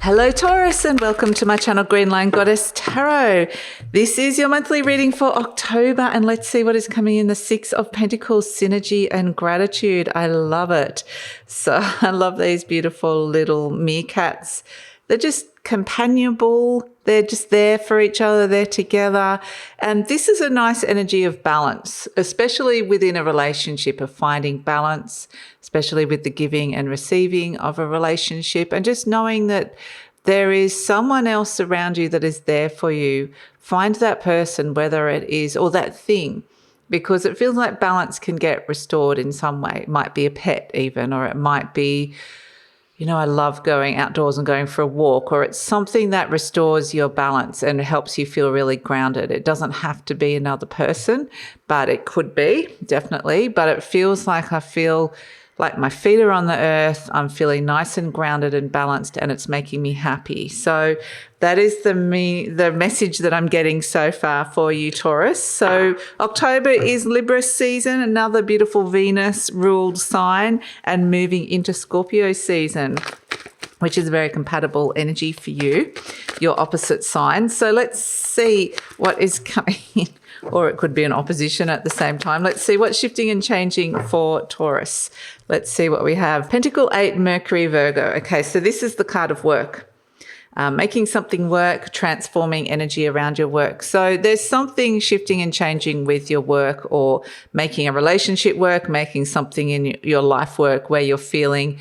Hello Taurus, and welcome to my channel Green Line Goddess Tarot. This is your monthly reading for October, and let's see what is coming in. The Six of Pentacles, synergy and gratitude. I love it. So I love these beautiful little meerkats. They're just companionable. They're just there for each other. They're together. And this is a nice energy of balance, especially within a relationship, of finding balance, especially with the giving and receiving of a relationship, and just knowing that there is someone else around you that is there for you. Find that person, whether it is, or that thing, because it feels like balance can get restored in some way. It might be a pet even, or it might be, you know, I love going outdoors and going for a walk, or it's something that restores your balance and helps you feel really grounded. It doesn't have to be another person, but it could be, definitely. But it feels like I feel like my feet are on the earth. I'm feeling nice and grounded and balanced, and it's making me happy. So that is the message that I'm getting so far for you, Taurus. So October is Libra season, another beautiful Venus-ruled sign, and moving into Scorpio season, which is a very compatible energy for you, your opposite sign. So let's see what is coming in, or it could be an opposition at the same time. Let's see what's shifting and changing for Taurus. Let's see what we have. Pentacle 8, Mercury, Virgo. Okay, so this is the card of work. Making something work, transforming energy around your work. So there's something shifting and changing with your work, or making a relationship work, making something in your life work where you're feeling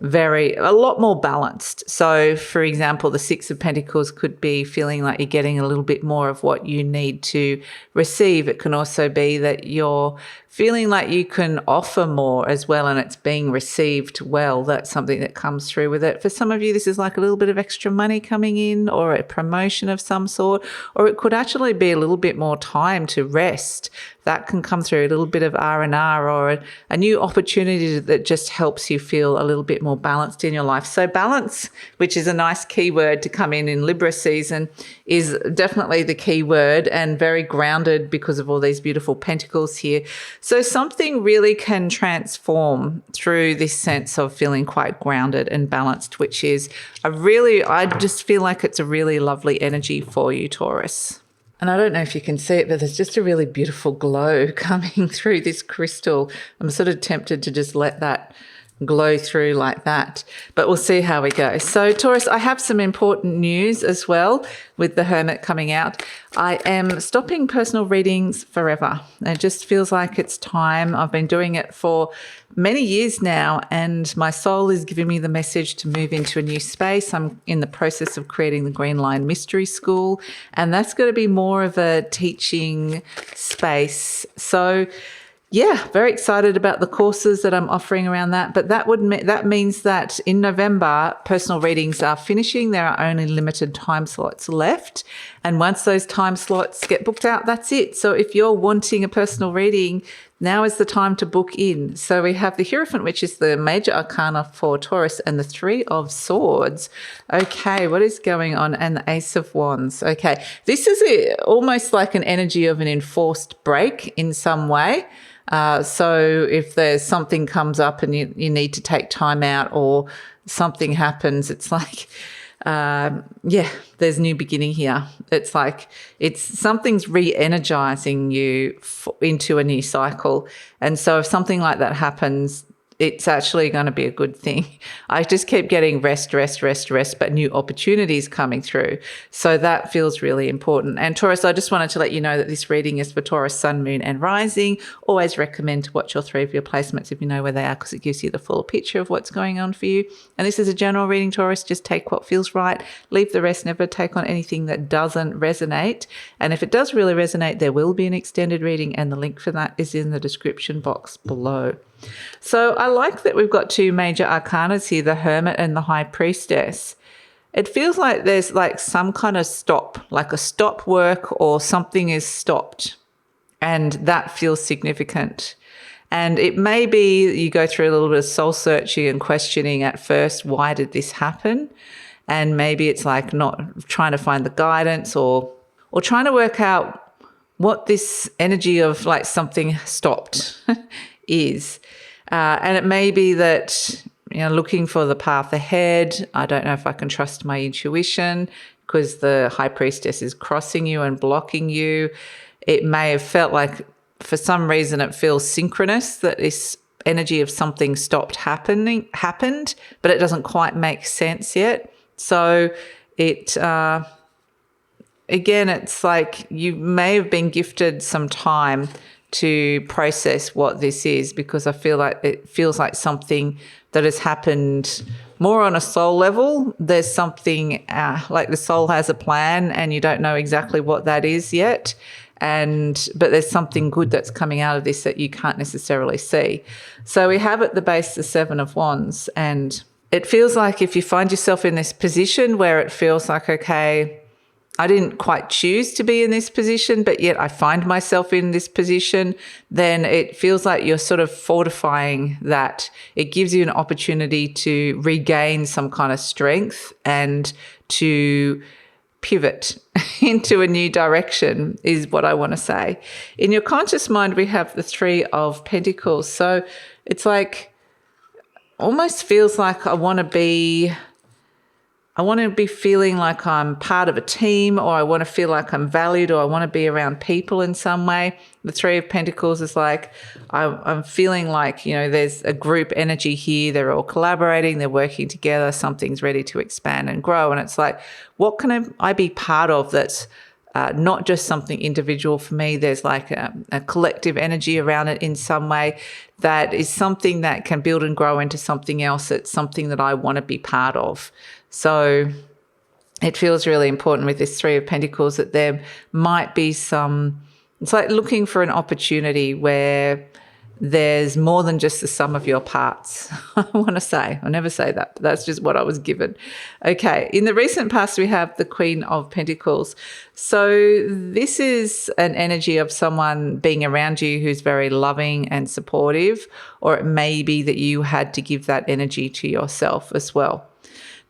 a lot more balanced. So for example, the Six of Pentacles could be feeling like you're getting a little bit more of what you need to receive. It can also be that you're feeling like you can offer more as well, and it's being received well. That's something that comes through with it. For some of you, this is like a little bit of extra money coming in, or a promotion of some sort, or it could actually be a little bit more time to rest. That can come through, a little bit of R&R, or a new opportunity that just helps you feel a little bit more balanced in your life. So balance, which is a nice key word to come in Libra season, is definitely the key word, and very grounded because of all these beautiful pentacles here. So something really can transform through this sense of feeling quite grounded and balanced, which is I just feel like it's a really lovely energy for you, Taurus. And I don't know if you can see it, but there's just a really beautiful glow coming through this crystal. I'm sort of tempted to just let that glow through like that, but we'll see how we go. So Taurus, I have some important news as well with the Hermit coming out. I am stopping personal readings forever. It just feels like it's time. I've been doing it for many years now, and my soul is giving me the message to move into a new space. I'm in the process of creating the Green Line Mystery School, and that's going to be more of a teaching space. So yeah, very excited about the courses that I'm offering around that. But that means that in November, personal readings are finishing. There are only limited time slots left. And once those time slots get booked out, that's it. So if you're wanting a personal reading, now is the time to book in. So we have the Hierophant, which is the major arcana for Taurus, and the Three of Swords. Okay, what is going on? And the Ace of Wands. Okay, this is almost like an energy of an enforced break in some way. So if there's something comes up and you need to take time out, or something happens, it's like, there's new beginning here. It's like something's re-energizing you into a new cycle. And so if something like that happens, it's actually going to be a good thing. I just keep getting rest, but new opportunities coming through. So that feels really important. And Taurus, I just wanted to let you know that this reading is for Taurus, Sun, Moon and Rising. Always recommend to watch your 3 of your placements if you know where they are, because it gives you the full picture of what's going on for you. And this is a general reading, Taurus. Just take what feels right. Leave the rest. Never take on anything that doesn't resonate. And if it does really resonate, there will be an extended reading, and the link for that is in the description box below. So I like that we've got 2 major arcanas here, the Hermit and the High Priestess. It feels like there's like some kind of stop, like a stop work, or something is stopped, and that feels significant. And it may be you go through a little bit of soul searching and questioning at first, why did this happen? And maybe it's like not trying to find the guidance, or trying to work out what this energy of like something stopped is. And it may be that looking for the path ahead. I don't know if I can trust my intuition because the High Priestess is crossing you and blocking you. It may have felt like for some reason it feels synchronous that this energy of something stopped happened, but it doesn't quite make sense yet. So again, it's like you may have been gifted some time to process what this is, because I feel like it feels like something that has happened more on a soul level. There's something like the soul has a plan and you don't know exactly what that is yet. But there's something good that's coming out of this that you can't necessarily see. So we have at the base the Seven of Wands, and it feels like if you find yourself in this position where it feels like, okay, I didn't quite choose to be in this position, but yet I find myself in this position, then it feels like you're sort of fortifying that. It gives you an opportunity to regain some kind of strength and to pivot into a new direction is what I want to say. In your conscious mind, we have the Three of Pentacles. So it's like, almost feels like I want to be feeling like I'm part of a team, or I want to feel like I'm valued, or I want to be around people in some way. The Three of Pentacles is like, I'm feeling like, there's a group energy here. They're all collaborating. They're working together. Something's ready to expand and grow. And it's like, what can I be part of that's not just something individual for me? There's like a collective energy around it in some way that is something that can build and grow into something else. It's something that I want to be part of. So it feels really important with this Three of Pentacles that there might be it's like looking for an opportunity where there's more than just the sum of your parts. I want to say, I never say that, but that's just what I was given. Okay, in the recent past, we have the Queen of Pentacles. So this is an energy of someone being around you who's very loving and supportive, or it may be that you had to give that energy to yourself as well.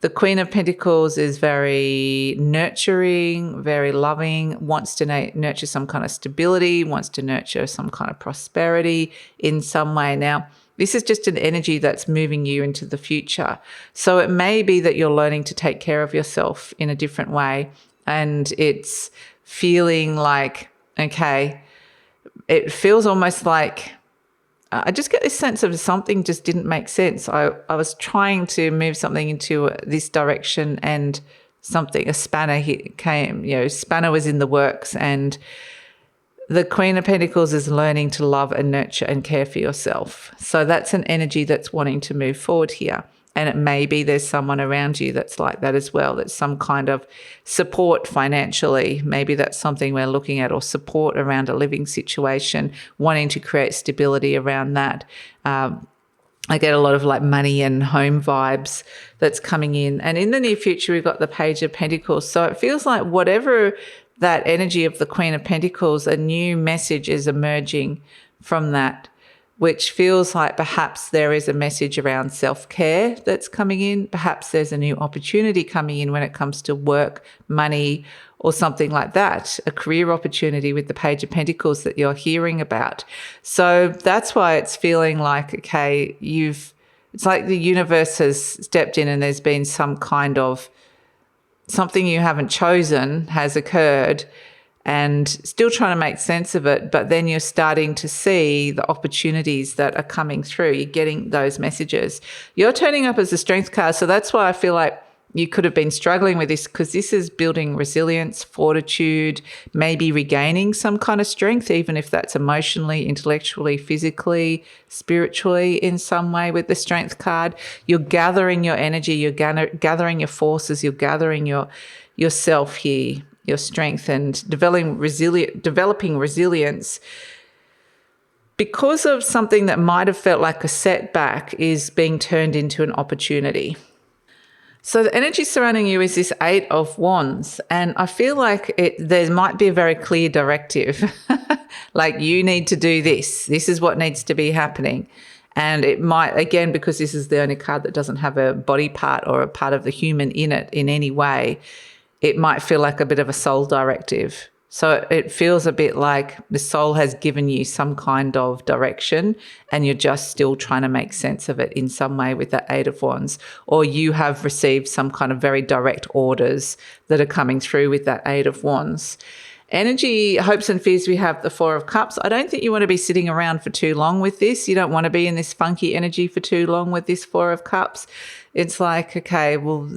The Queen of Pentacles is very nurturing, very loving, wants to nurture some kind of stability, wants to nurture some kind of prosperity in some way. Now, this is just an energy that's moving you into the future. So it may be that you're learning to take care of yourself in a different way, and it's feeling like, okay, it feels almost like, I just get this sense of something just didn't make sense. I was trying to move something into this direction, and a spanner came, spanner was in the works, and the Queen of Pentacles is learning to love and nurture and care for yourself. So that's an energy that's wanting to move forward here. And it may be there's someone around you that's like that as well. That's some kind of support financially. Maybe that's something we're looking at, or support around a living situation, wanting to create stability around that. I get a lot of like money and home vibes that's coming in. And in the near future, we've got the Page of Pentacles. So it feels like whatever that energy of the Queen of Pentacles, a new message is emerging from that, which feels like perhaps there is a message around self-care that's coming in. Perhaps there's a new opportunity coming in when it comes to work, money, or something like that, a career opportunity with the Page of Pentacles that you're hearing about. So that's why it's feeling like, okay, it's like the universe has stepped in and there's been some kind of something you haven't chosen has occurred, and still trying to make sense of it, but then you're starting to see the opportunities that are coming through. You're getting those messages. You're turning up as a Strength card, so that's why I feel like you could have been struggling with this, because this is building resilience, fortitude, maybe regaining some kind of strength, even if that's emotionally, intellectually, physically, spiritually in some way with the Strength card. You're gathering your energy, you're gathering your forces, you're gathering yourself here, your strength, and developing resilience because of something that might have felt like a setback is being turned into an opportunity. So the energy surrounding you is this Eight of Wands, and I feel like there might be a very clear directive, like you need to do this. This is what needs to be happening. And it might, again, because this is the only card that doesn't have a body part or a part of the human in it in any way, it might feel like a bit of a soul directive. So it feels a bit like the soul has given you some kind of direction and you're just still trying to make sense of it in some way with that Eight of Wands, or you have received some kind of very direct orders that are coming through with that Eight of Wands. Energy, hopes and fears, we have the Four of Cups. I don't think you want to be sitting around for too long with this. You don't want to be in this funky energy for too long with this Four of Cups. It's like, okay, well,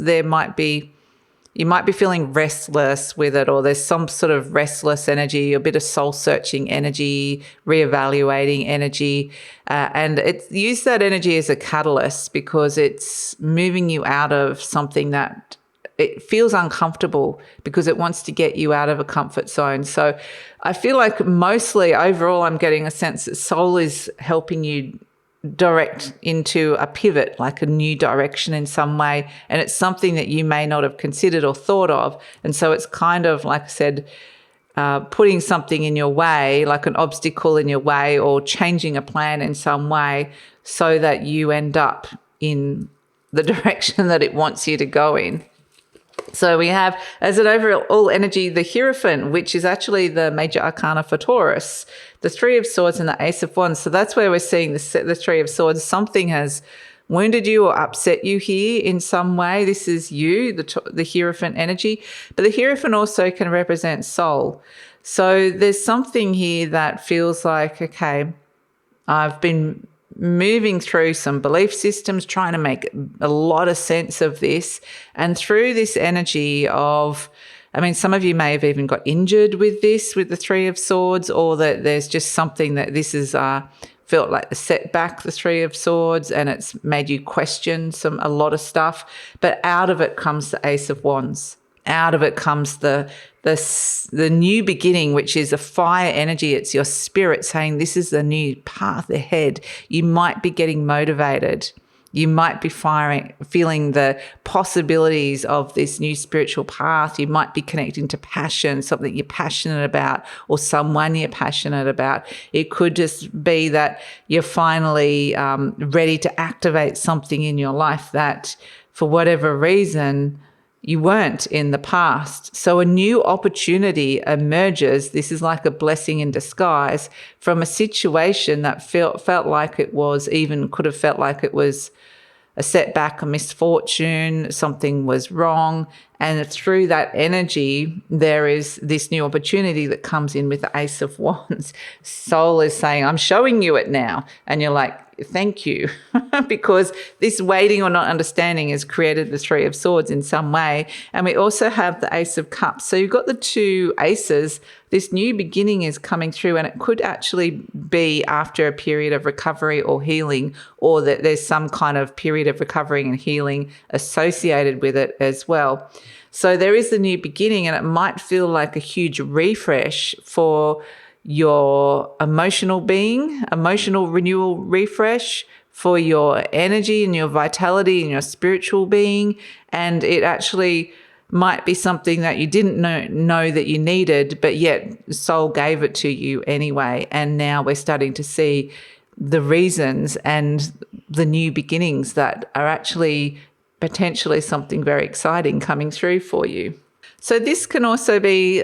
you might be feeling restless with it, or there's some sort of restless energy, a bit of soul-searching energy, reevaluating energy. And use that energy as a catalyst because it's moving you out of something that it feels uncomfortable because it wants to get you out of a comfort zone. So I feel like mostly overall I'm getting a sense that soul is helping you direct into a pivot, like a new direction in some way. And it's something that you may not have considered or thought of. And so it's kind of, like I said, putting something in your way, like an obstacle in your way, or changing a plan in some way so that you end up in the direction that it wants you to go in. So we have, as an overall energy, the Hierophant, which is actually the major arcana for Taurus, the Three of Swords and the Ace of Wands. So that's where we're seeing the Three of Swords. Something has wounded you or upset you here in some way. This is you, the Hierophant energy. But the Hierophant also can represent soul. So there's something here that feels like, okay, I've been moving through some belief systems, trying to make a lot of sense of this. And through this energy of, I mean, some of you may have even got injured with this, with the Three of Swords, or that there's just something that this is felt like a setback, the Three of Swords, and it's made you question a lot of stuff. But out of it comes the Ace of Wands. Out of it comes the new beginning, which is a fire energy. It's your spirit saying this is the new path ahead. You might be getting motivated. You might be feeling the possibilities of this new spiritual path. You might be connecting to passion, something you're passionate about, or someone you're passionate about. It could just be that you're finally ready to activate something in your life that, for whatever reason, you weren't in the past. So a new opportunity emerges. This is like a blessing in disguise from a situation that felt like it was, even could have felt like it was a setback, a misfortune, something was wrong. And through that energy, there is this new opportunity that comes in with the Ace of Wands. Soul is saying, I'm showing you it now. And you're like, thank you, because this waiting or not understanding has created the Three of Swords in some way. And we also have the Ace of Cups. So you've got the two aces. This new beginning is coming through, and it could actually be after a period of recovery or healing, or that there's some kind of period of recovery and healing associated with it as well. So there is the new beginning, and it might feel like a huge refresh for your emotional being, emotional renewal refresh, for your energy and your vitality and your spiritual being. And it actually might be something that you didn't know that you needed, but yet soul gave it to you anyway. And now we're starting to see the reasons and the new beginnings that are actually potentially something very exciting coming through for you. So this can also be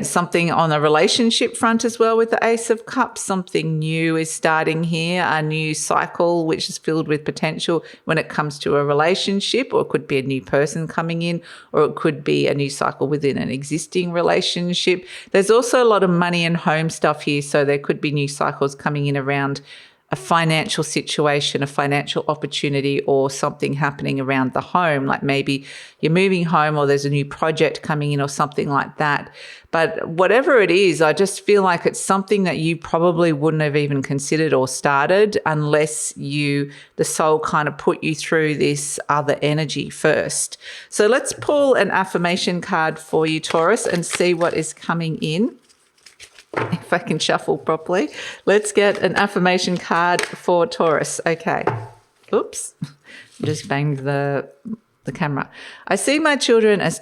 something on a relationship front as well with the Ace of Cups. Something new is starting here, a new cycle which is filled with potential when it comes to a relationship, or it could be a new person coming in, or it could be a new cycle within an existing relationship. There's also a lot of money and home stuff here, so there could be new cycles coming in around a financial situation, a financial opportunity, or something happening around the home, like maybe you're moving home or there's a new project coming in or something like that. But whatever it is, I just feel like it's something that you probably wouldn't have even considered or started unless the soul kind of put you through this other energy first. So let's pull an affirmation card for you, Taurus, and see what is coming in. If I can shuffle properly. Let's get an affirmation card for Taurus. Okay. Oops. Just banged the camera. I see my parents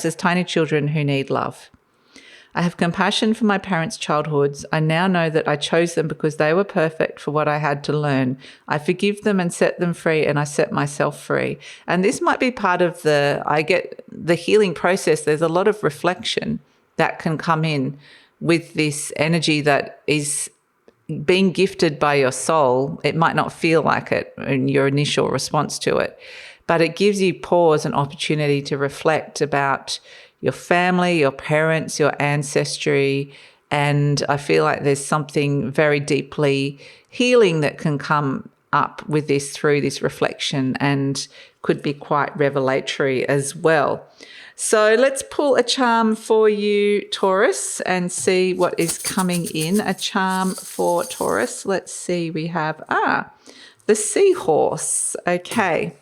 as tiny children who need love. I have compassion for my parents' childhoods. I now know that I chose them because they were perfect for what I had to learn. I forgive them and set them free, and I set myself free. And this might be part of the healing process. There's a lot of reflection that can come in with this energy that is being gifted by your soul. It might not feel like it in your initial response to it, but it gives you pause and opportunity to reflect about your family, your parents, your ancestry. And I feel like there's something very deeply healing that can come up with this through this reflection, and could be quite revelatory as well. So let's pull a charm for you, Taurus, and see what is coming in. A charm for Taurus. Let's see. We have, the seahorse. Okay.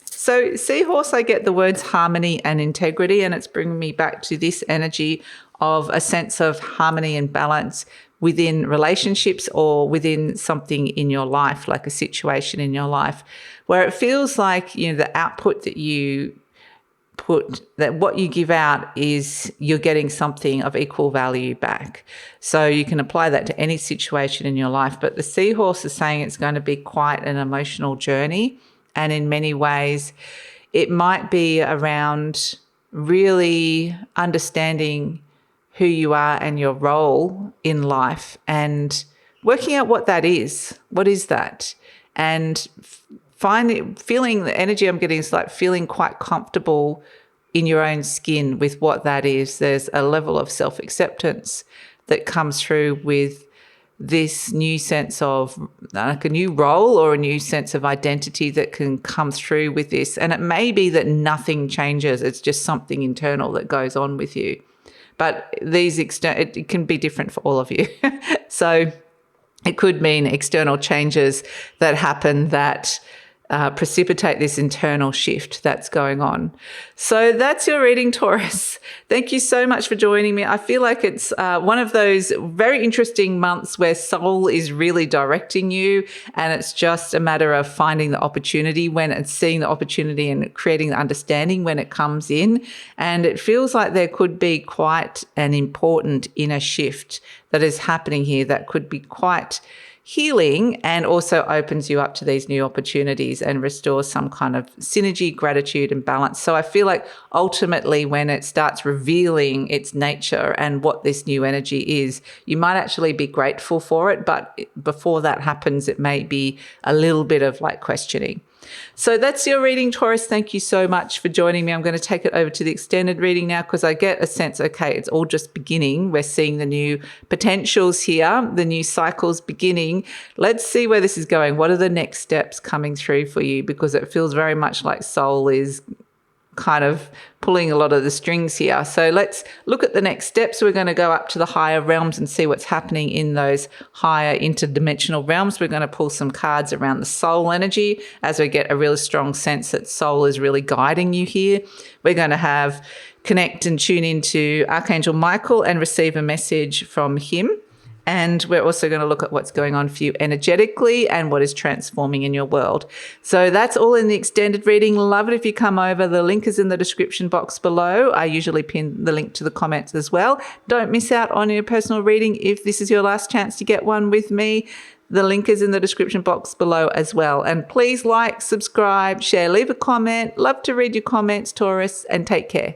So seahorse, I get the words harmony and integrity, and it's bringing me back to this energy of a sense of harmony and balance within relationships or within something in your life, like a situation in your life, where it feels like, the output that you put, that what you give out is you're getting something of equal value back. So you can apply that to any situation in your life. But the seahorse is saying it's going to be quite an emotional journey. And in many ways, it might be around really understanding who you are and your role in life, and working out what that is. What is that? And feeling the energy I'm getting is like feeling quite comfortable in your own skin with what that is. There's a level of self-acceptance that comes through with this new sense of like a new role or a new sense of identity that can come through with this. And it may be that nothing changes. It's just something internal that goes on with you. But it can be different for all of you. So it could mean external changes that happen that precipitate this internal shift that's going on. So that's your reading, Taurus. Thank you so much for joining me. I feel like it's one of those very interesting months where soul is really directing you, and it's just a matter of finding the opportunity when it's seeing the opportunity and creating the understanding when it comes in. And it feels like there could be quite an important inner shift that is happening here that could be quite healing, and also opens you up to these new opportunities and restores some kind of synergy, gratitude, and balance. So I feel like ultimately when it starts revealing its nature and what this new energy is, you might actually be grateful for it. But before that happens, it may be a little bit of like questioning. So that's your reading, Taurus. Thank you so much for joining me. I'm going to take it over to the extended reading now, because I get a sense, okay, it's all just beginning. We're seeing the new potentials here, the new cycles beginning. Let's see where this is going. What are the next steps coming through for you? Because it feels very much like soul is kind of pulling a lot of the strings here. So let's look at the next steps. We're going to go up to the higher realms and see what's happening in those higher interdimensional realms. We're going to pull some cards around the soul energy as we get a really strong sense that soul is really guiding you here. We're going to connect and tune into Archangel Michael and receive a message from him. And we're also going to look at what's going on for you energetically and what is transforming in your world. So that's all in the extended reading. Love it if you come over. The link is in the description box below. I usually pin the link to the comments as well. Don't miss out on your personal reading if this is your last chance to get one with me. The link is in the description box below as well. And please like, subscribe, share, leave a comment. Love to read your comments, Taurus, and take care.